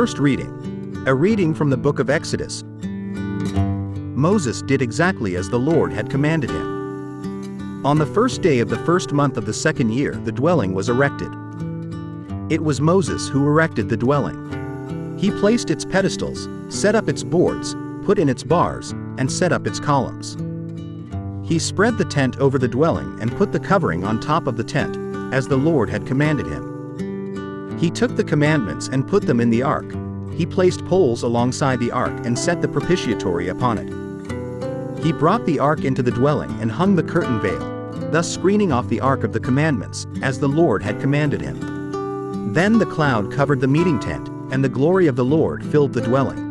First reading. A reading from the book of Exodus. Moses did exactly as the Lord had commanded him. On the first day of the first month of the second year, the dwelling was erected. It was Moses who erected the dwelling. He placed its pedestals, set up its boards, put in its bars, and set up its columns. He spread the tent over the dwelling and put the covering on top of the tent, as the Lord had commanded him. He took the commandments and put them in the ark. He placed poles alongside the ark and set the propitiatory upon it. He brought the ark into the dwelling and hung the curtain veil, thus screening off the ark of the commandments, as the Lord had commanded him. Then the cloud covered the meeting tent, and the glory of the Lord filled the dwelling.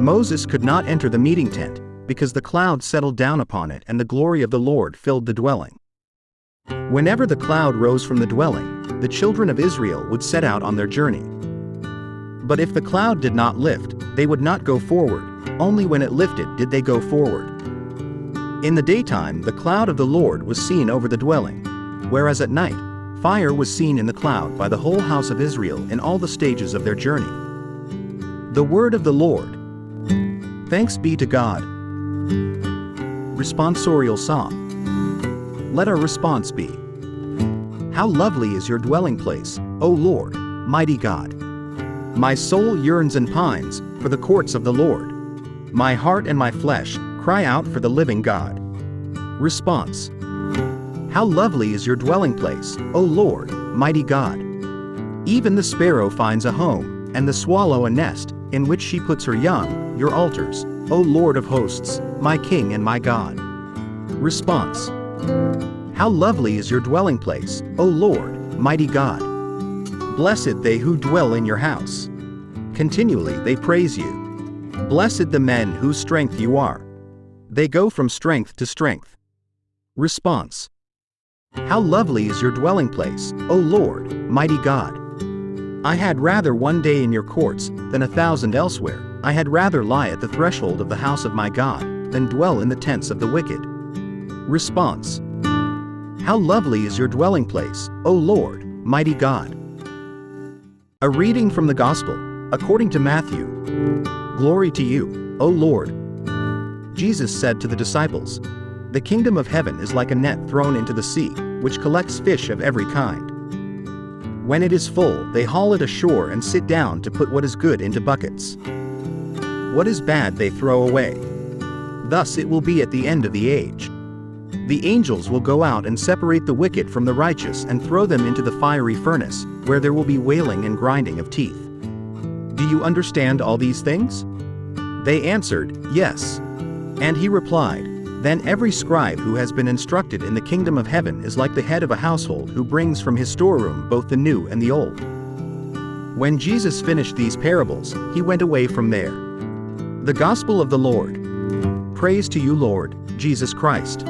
Moses could not enter the meeting tent, because the cloud settled down upon it and the glory of the Lord filled the dwelling. Whenever the cloud rose from the dwelling, the children of Israel would set out on their journey. But if the cloud did not lift, they would not go forward, only when it lifted did they go forward. In the daytime the cloud of the Lord was seen over the dwelling, whereas at night, fire was seen in the cloud by the whole house of Israel in all the stages of their journey. The word of the Lord. Thanks be to God. Responsorial Psalm. Let our response be: How lovely is your dwelling place, O Lord, mighty God! My soul yearns and pines for the courts of the Lord. My heart and my flesh cry out for the living God. Response. How lovely is your dwelling place, O Lord, mighty God! Even the sparrow finds a home, and the swallow a nest, in which she puts her young, your altars, O Lord of hosts, my King and my God. Response. How lovely is your dwelling place, O Lord, mighty God! Blessed they who dwell in your house. Continually they praise you. Blessed the men whose strength you are. They go from strength to strength. Response. How lovely is your dwelling place, O Lord, mighty God! I had rather one day in your courts than 1,000 elsewhere. I had rather lie at the threshold of the house of my God than dwell in the tents of the wicked. Response. How lovely is your dwelling place, O Lord, mighty God! A reading from the Gospel, according to Matthew. Glory to you, O Lord. Jesus said to the disciples, The kingdom of heaven is like a net thrown into the sea, which collects fish of every kind. When it is full, they haul it ashore and sit down to put what is good into buckets. What is bad they throw away. Thus it will be at the end of the age. The angels will go out and separate the wicked from the righteous and throw them into the fiery furnace, where there will be wailing and grinding of teeth. Do you understand all these things? They answered, Yes. And he replied, Then every scribe who has been instructed in the kingdom of heaven is like the head of a household who brings from his storeroom both the new and the old. When Jesus finished these parables, he went away from there. The Gospel of the Lord. Praise to you, Lord Jesus Christ.